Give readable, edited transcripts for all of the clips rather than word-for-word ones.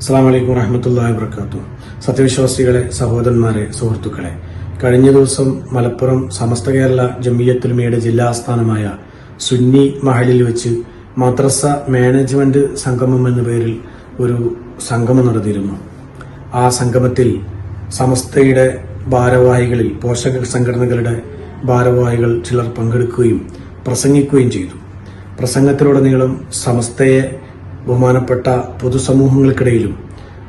അസ്സലാമു അലൈക്കും വറഹ്മത്തുള്ളാഹി വബറകാതുഹു. സത്യവിശ്വാസികളെ, സഹോദരന്മാരെ, സുഹൃത്തുക്കളെ, കഴിഞ്ഞ ദിവസം മലപ്പുറം സമസ്ത കേരള ജംഇയ്യത്തുൽ ജില്ലാ ആസ്ഥാനമായ സുന്നി മഹലിൽ വെച്ച് മദ്രസ മാനേജ്മെന്റ് സംഗമം എന്ന പേരിൽ ഒരു സംഗമം നടത്തിയിരുന്നു. ആ സംഗമത്തിൽ സമസ്തയുടെ ഭാരവാഹികളിൽ പോഷക സംഘടനകളുടെ ഭാരവാഹികൾ ചിലർ പങ്കെടുക്കുകയും പ്രസംഗിക്കുകയും ചെയ്തു. പ്രസംഗത്തിലുടനീളം സമസ്തയെ ബഹുമാനപ്പെട്ട പൊതുസമൂഹങ്ങൾക്കിടയിലും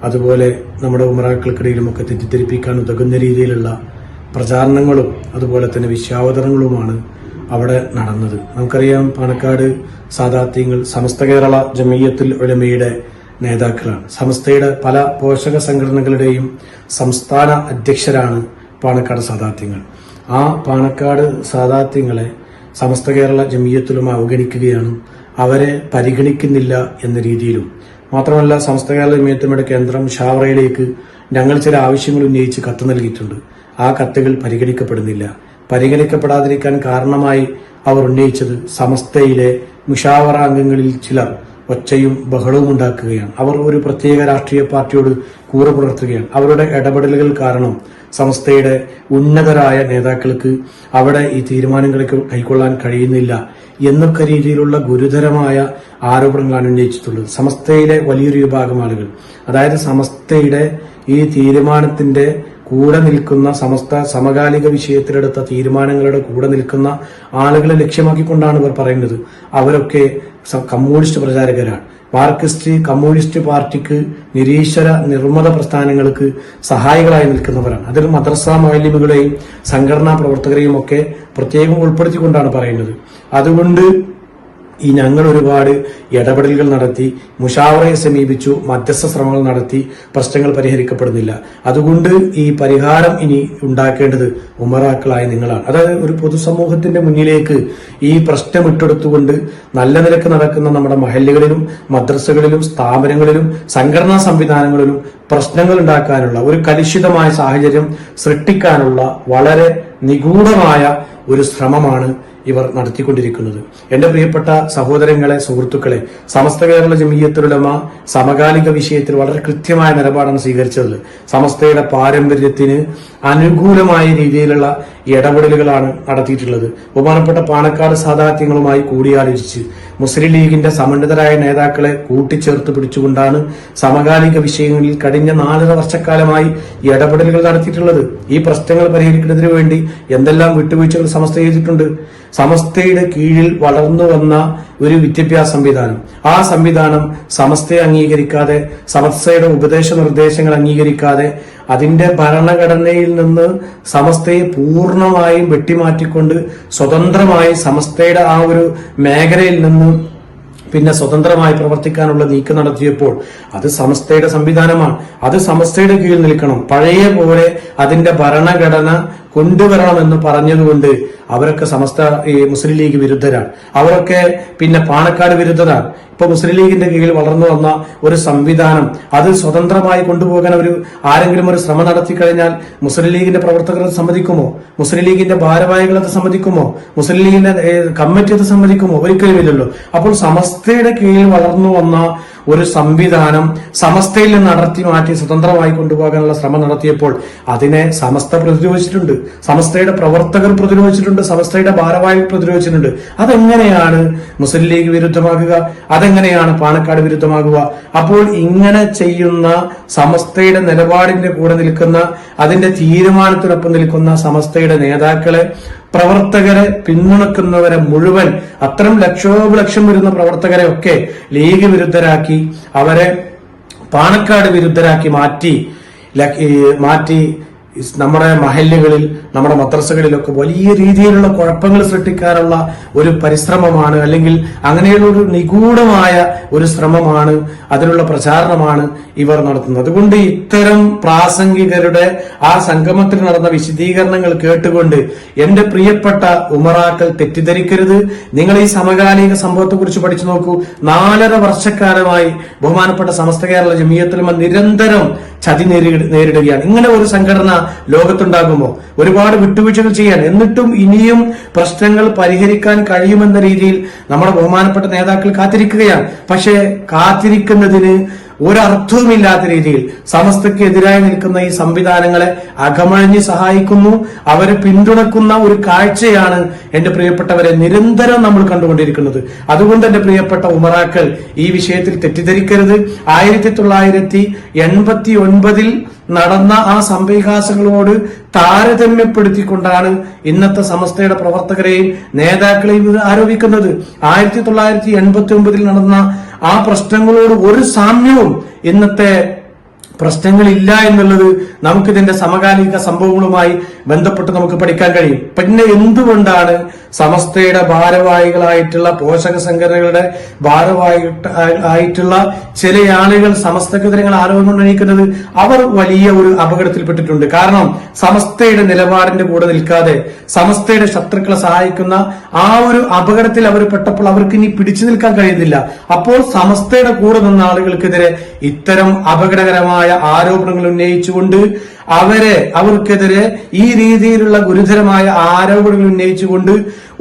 അതുപോലെ നമ്മുടെ ഉമറാക്കൾക്കിടയിലുമൊക്കെ തെറ്റിദ്ധരിപ്പിക്കാൻ ഉതകുന്ന രീതിയിലുള്ള പ്രചാരണങ്ങളും അതുപോലെ തന്നെ വിശ്വാവതരണങ്ങളുമാണ് അവിടെ നടന്നത്. നമുക്കറിയാം, പാണക്കാട് സാദാത്യങ്ങൾ സമസ്ത കേരള ജംഇയ്യത്തുൽ ഉലമയുടെ നേതാക്കളാണ്. സമസ്തയുടെ പല പോഷക സംഘടനകളുടെയും സംസ്ഥാന അധ്യക്ഷരാണ് പാണക്കാട് സാദാത്യങ്ങൾ. ആ പാണക്കാട് സാദാത്യങ്ങളെ സമസ്ത കേരള ജംഇയ്യത്തുൽ ഉലമ അവഗണിക്കുകയാണ്, അവരെ പരിഗണിക്കുന്നില്ല എന്ന രീതിയിലും മാത്രമല്ല, സമസ്ത കേരള ജംഇയ്യത്തുൽ ഉലമയുടെ കേന്ദ്രം ഷാവറയിലേക്ക് ഞങ്ങൾ ചില ആവശ്യങ്ങൾ ഉന്നയിച്ച് കത്ത് നൽകിയിട്ടുണ്ട്. ആ കത്തുകൾ പരിഗണിക്കപ്പെടുന്നില്ല. പരിഗണിക്കപ്പെടാതിരിക്കാൻ കാരണമായി അവർ ഉന്നയിച്ചത് സമസ്തയിലെ മുഷാവറ അംഗങ്ങളിൽ ചിലർ ഒച്ചയും ബഹളവും ഉണ്ടാക്കുകയാണ്. അവർ ഒരു പ്രത്യേക രാഷ്ട്രീയ പാർട്ടിയോട് കൂറ് പുലർത്തുകയാണ്. അവരുടെ ഇടപെടലുകൾ കാരണം സമസ്തയുടെ ഉന്നതരായ നേതാക്കൾക്ക് അവിടെ ഈ തീരുമാനങ്ങൾക്ക് കൈക്കൊള്ളാൻ കഴിയുന്നില്ല എന്നൊക്കെ രീതിയിലുള്ള ഗുരുതരമായ ആരോപണങ്ങളാണ് ഉന്നയിച്ചിട്ടുള്ളത്. സമസ്തയിലെ വലിയൊരു വിഭാഗം ആളുകൾ, അതായത് സമസ്തയുടെ ഈ തീരുമാനത്തിന്റെ കൂടെ നിൽക്കുന്ന, സമസ്ത സമകാലിക വിഷയത്തിലെടുത്ത തീരുമാനങ്ങളുടെ കൂടെ നിൽക്കുന്ന ആളുകളെ ലക്ഷ്യമാക്കിക്കൊണ്ടാണ് ഇവർ പറയുന്നത്. അവരൊക്കെ കമ്മ്യൂണിസ്റ്റ് പ്രചാരകരാണ്. മാർക്സിസ്റ്റ് കമ്മ്യൂണിസ്റ്റ് പാർട്ടിക്ക്, നിരീശ്വര നിർമ്മത പ്രസ്ഥാനങ്ങൾക്ക് സഹായികളായി നിൽക്കുന്നവരാണ്. അതിൽ മദ്രസ മൗലവികളെയും സംഘടനാ പ്രവർത്തകരെയും ഒക്കെ പ്രത്യേകം ഉൾപ്പെടുത്തിക്കൊണ്ടാണ് പറയുന്നത്. അതുകൊണ്ട് ഞങ്ങൾ ഒരുപാട് ഇടപെടലുകൾ നടത്തി, മുഷാവറയെ സമീപിച്ചു, മധ്യസ്ഥ ശ്രമങ്ങൾ നടത്തി, പ്രശ്നങ്ങൾ പരിഹരിക്കപ്പെടുന്നില്ല. അതുകൊണ്ട് ഈ പരിഹാരം ഇനി ഉണ്ടാക്കേണ്ടത് ഉമറാക്കളായ നിങ്ങളാണ്. അതായത് ഒരു പൊതുസമൂഹത്തിന്റെ മുന്നിലേക്ക് ഈ പ്രശ്നം ഇട്ടെടുത്തുകൊണ്ട് നല്ല നിലക്ക് നടക്കുന്ന നമ്മുടെ മഹല്ലുകളിലും മദ്രസകളിലും സ്ഥാപനങ്ങളിലും സംഘടനാ സംവിധാനങ്ങളിലും പ്രശ്നങ്ങൾ ഉണ്ടാക്കാനുള്ള ഒരു കലുഷിതമായ സാഹചര്യം സൃഷ്ടിക്കാനുള്ള വളരെ നിഗൂഢമായ ഒരു ശ്രമമാണ് ഇവർ നടത്തിക്കൊണ്ടിരിക്കുന്നത്. എന്റെ പ്രിയപ്പെട്ട സഹോദരങ്ങളെ, സുഹൃത്തുക്കളെ, സമസ്ത കേരള ജംഇയ്യത്തുൽ ഉലമ സമകാലിക വിഷയത്തിൽ വളരെ കൃത്യമായ നിലപാടാണ് സ്വീകരിച്ചത്. സമസ്തയുടെ പാരമ്പര്യത്തിന് അനുകൂലമായ രീതിയിലുള്ള ഇടപെടലുകളാണ് നടത്തിയിട്ടുള്ളത്. ബഹുമാനപ്പെട്ട പാണക്കാട് സാദാത്യങ്ങളുമായി കൂടിയാലോചിച്ച് മുസ്ലിം ലീഗിന്റെ സമന്വിതരായ നേതാക്കളെ കൂട്ടിച്ചേർത്ത് പിടിച്ചുകൊണ്ടാണ് സമകാലിക വിഷയങ്ങളിൽ കഴിഞ്ഞ 4.5 വർഷക്കാലമായി ഇടപെടലുകൾ നടത്തിയിട്ടുള്ളത്. ഈ പ്രശ്നങ്ങൾ പരിഹരിക്കുന്നതിന് വേണ്ടി എന്തെല്ലാം വിട്ടുവീഴ്ചകൾ സമസ്ത ചെയ്തിട്ടുണ്ട്. സമസ്തയുടെ കീഴിൽ വളർന്നു വന്ന ഒരു വിദ്യാഭ്യാസ സംവിധാനം, ആ സംവിധാനം സമസ്തയെ അംഗീകരിക്കാതെ, സമസ്തയുടെ ഉപദേശ നിർദ്ദേശങ്ങൾ അംഗീകരിക്കാതെ, അതിന്റെ ഭരണഘടനയിൽ നിന്ന് സമസ്തയെ പൂർണ്ണമായും വെട്ടിമാറ്റിക്കൊണ്ട് സ്വതന്ത്രമായി സമസ്തയുടെ ആ ഒരു മേഖലയിൽ നിന്ന് പിന്നെ സ്വതന്ത്രമായി പ്രവർത്തിക്കാനുള്ള നീക്കം നടത്തിയപ്പോൾ അത് സമസ്തയുടെ സംവിധാനമാണ്. അത് സമസ്തയുടെ കീഴിൽ നിൽക്കണം. പഴയ പോലെ അതിന്റെ ഭരണഘടന കൊണ്ടുവരണമെന്ന് പറഞ്ഞതുകൊണ്ട് അവരൊക്കെ സമസ്ത മുസ്ലിം ലീഗ് വിരുദ്ധരാണ്. അവരൊക്കെ പിന്നെ പാണക്കാട് വിരുദ്ധരാണ്. ഇപ്പൊ മുസ്ലിം ലീഗിന്റെ കീഴിൽ വളർന്നു വന്ന ഒരു സംവിധാനം അത് സ്വതന്ത്രമായി കൊണ്ടുപോകാൻ ആരെങ്കിലും ഒരു ശ്രമം നടത്തി കഴിഞ്ഞാൽ മുസ്ലിം ലീഗിന്റെ പ്രവർത്തകർ അത് സമ്മതിക്കുമോ? മുസ്ലിം ലീഗിന്റെ ഭാരവാഹികൾ അത് സമ്മതിക്കുമോ? മുസ്ലിം ലീഗിന്റെ കമ്മിറ്റി അത് സമ്മതിക്കുമോ? ഒരിക്കലുമില്ലല്ലോ. അപ്പോൾ സമസ്തയുടെ കീഴിൽ വളർന്നു വന്ന ഒരു സംവിധാനം സമസ്തയിൽ നിന്ന് നടത്തി മാറ്റി സ്വതന്ത്രമായി കൊണ്ടുപോകാനുള്ള ശ്രമം നടത്തിയപ്പോൾ അതിനെ സമസ്ത പ്രതിരോധിച്ചിട്ടുണ്ട്, സമസ്തയുടെ പ്രവർത്തകർ പ്രതിരോധിച്ചിട്ടുണ്ട്, സമസ്തയുടെ ഭാരവാഹികൾ പ്രതിരോധിച്ചിട്ടുണ്ട്. അതെങ്ങനെയാണ് മുസ്ലിം ലീഗ് വിരുദ്ധമാകുക? അതെങ്ങനെയാണ് പാണക്കാട് വിരുദ്ധമാകുക? അപ്പോൾ ഇങ്ങനെ ചെയ്യുന്ന സമസ്തയുടെ നിലപാടിന്റെ കൂടെ നിൽക്കുന്ന, അതിന്റെ തീരുമാനത്തിനൊപ്പം നിൽക്കുന്ന സമസ്തയുടെ നേതാക്കളെ, പ്രവർത്തകരെ പിന്തുണക്കുന്നവരെ മുഴുവൻ, അത്തരം ലക്ഷോപലക്ഷം വരുന്ന പ്രവർത്തകരെ ഒക്കെ ലീഗ് വിരുദ്ധരാക്കി, അവരെ പാണക്കാട് വിരുദ്ധരാക്കി മാറ്റി നമ്മുടെ മഹല്ലുകളിൽ, നമ്മുടെ മദ്രസകളിലൊക്കെ വലിയ രീതിയിലുള്ള കുഴപ്പങ്ങൾ സൃഷ്ടിക്കാനുള്ള ഒരു പരിശ്രമമാണ്, അല്ലെങ്കിൽ അങ്ങനെയുള്ള ഒരു നിഗൂഢമായ ഒരു ശ്രമമാണ്, അതിനുള്ള പ്രചാരണമാണ് ഇവർ നടത്തുന്നത്. അതുകൊണ്ട് ഇത്തരം പ്രാസംഗികരുടെ ആ സംഗമത്തിൽ നടന്ന വിശദീകരണങ്ങൾ കേട്ടുകൊണ്ട് എന്റെ പ്രിയപ്പെട്ട ഉമറാക്കൾ തെറ്റിദ്ധരിക്കരുത്. നിങ്ങൾ ഈ സമകാലിക സംഭവത്തെ കുറിച്ച് പഠിച്ചു നോക്കൂ. 4.5 വർഷക്കാലമായി ബഹുമാനപ്പെട്ട സമസ്ത കേരള ജംഇയ്യത്തുൽ ഉലമ നിരന്തരം ചതി നേരിടുകയാണ്. ഇങ്ങനെ ഒരു സംഘടന ലോകത്തുണ്ടാകുമോ? ഒരുപാട് വിട്ടുവീഴ്ചകൾ ചെയ്യാൻ, എന്നിട്ടും ഇനിയും പ്രശ്നങ്ങൾ പരിഹരിക്കാൻ കഴിയുമെന്ന രീതിയിൽ നമ്മുടെ ബഹുമാനപ്പെട്ട നേതാക്കൾ കാത്തിരിക്കുകയാണ്. പക്ഷേ കാത്തിരിക്കുന്നതിന് ഒരർത്ഥവുമില്ലാത്ത രീതിയിൽ സമസ്തയ്ക്ക് എതിരായി നിൽക്കുന്ന ഈ സംവിധാനങ്ങളെ അകമഴിഞ്ഞ് സഹായിക്കുന്നു, അവരെ പിന്തുണക്കുന്ന ഒരു കാഴ്ചയാണ് എന്റെ പ്രിയപ്പെട്ടവരെ നിരന്തരം നമ്മൾ കണ്ടുകൊണ്ടിരിക്കുന്നത്. അതുകൊണ്ട് എന്റെ പ്രിയപ്പെട്ട ഉമറാക്കൾ ഈ വിഷയത്തിൽ തെറ്റിദ്ധരിക്കരുത്. 1989 നടന്ന ആ സംഭവവികാസങ്ങളോട് താരതമ്യപ്പെടുത്തിക്കൊണ്ടാണ് ഇന്നത്തെ സമസ്തയുടെ പ്രവർത്തകരെയും നേതാക്കളെയും ആരോപിക്കുന്നത്. 1989 നടന്ന ആ പ്രശ്നങ്ങളോട് ഒരു സാമ്യവും ഇന്നത്തെ പ്രശ്നങ്ങളില്ല എന്നുള്ളത് നമുക്കിതിന്റെ സമകാലിക സംഭവങ്ങളുമായി ബന്ധപ്പെട്ട് നമുക്ക് പഠിക്കാൻ കഴിയും. പിന്നെ എന്തുകൊണ്ടാണ് സമസ്തയുടെ ഭാരവാഹികളായിട്ടുള്ള പോഷക സംഘടനകളുടെ ഭാരവാഹികളായിട്ടുള്ള ചില ആളുകൾ സമസ്തക്കെതിരെ ആരോപണം ഉന്നയിക്കുന്നത്? അവർ വലിയ ഒരു അപകടത്തിൽപ്പെട്ടിട്ടുണ്ട്. കാരണം സമസ്തയുടെ നിലപാടിന്റെ കൂടെ നിൽക്കാതെ സമസ്തയുടെ ശത്രുക്കളെ സഹായിക്കുന്ന ആ ഒരു അപകടത്തിൽ അവർ പെട്ടപ്പോൾ അവർക്ക് ഇനി പിടിച്ചു നിൽക്കാൻ കഴിയുന്നില്ല. അപ്പോൾ സമസ്തയുടെ കൂടെ നിന്ന ആളുകൾക്കെതിരെ ഇത്തരം അപകടകരമായ ആരോപണങ്ങൾ ഉന്നയിച്ചുകൊണ്ട് അവർക്കെതിരെ ഈ രീതിയിലുള്ള ഗുരുതരമായ ആരോപണങ്ങൾ ഉന്നയിച്ചുകൊണ്ട്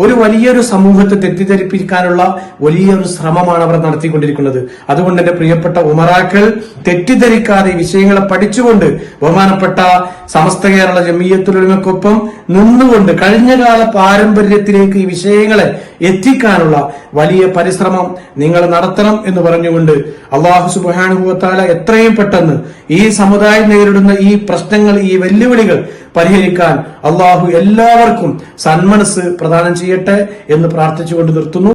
ഒരു വലിയൊരു സമൂഹത്തെ തെറ്റിദ്ധരിപ്പിക്കാനുള്ള വലിയൊരു ശ്രമമാണ് അവർ നടത്തിക്കൊണ്ടിരിക്കുന്നത്. അതുകൊണ്ട് എന്റെ പ്രിയപ്പെട്ട ഉമറാക്കൾ തെറ്റിദ്ധരിക്കാതെ ഈ വിഷയങ്ങളെ പഠിച്ചുകൊണ്ട് ബഹുമാനപ്പെട്ട സമസ്ത കേരള ജമിയത്തുൽ ഉലമയ്ക്കൊപ്പം നിന്നുകൊണ്ട് കഴിഞ്ഞകാല പാരമ്പര്യത്തിലേക്ക് ഈ വിഷയങ്ങളെ എത്തിക്കാനുള്ള വലിയ പരിശ്രമം നിങ്ങൾ നടത്തണം എന്ന് പറഞ്ഞുകൊണ്ട് അല്ലാഹു സുബ്ഹാനഹു വ തആല എത്രയും പെട്ടെന്ന് ഈ സമുദായം നേരിടുന്ന ഈ പ്രശ്നങ്ങൾ, ഈ വെല്ലുവിളികൾ പരിഹരിക്കാൻ അല്ലാഹു എല്ലാവർക്കും സന്മനസ് പ്രദാനം ചെയ്യട്ടെ എന്ന് പ്രാർത്ഥിച്ചുകൊണ്ട് നിർത്തുന്നു.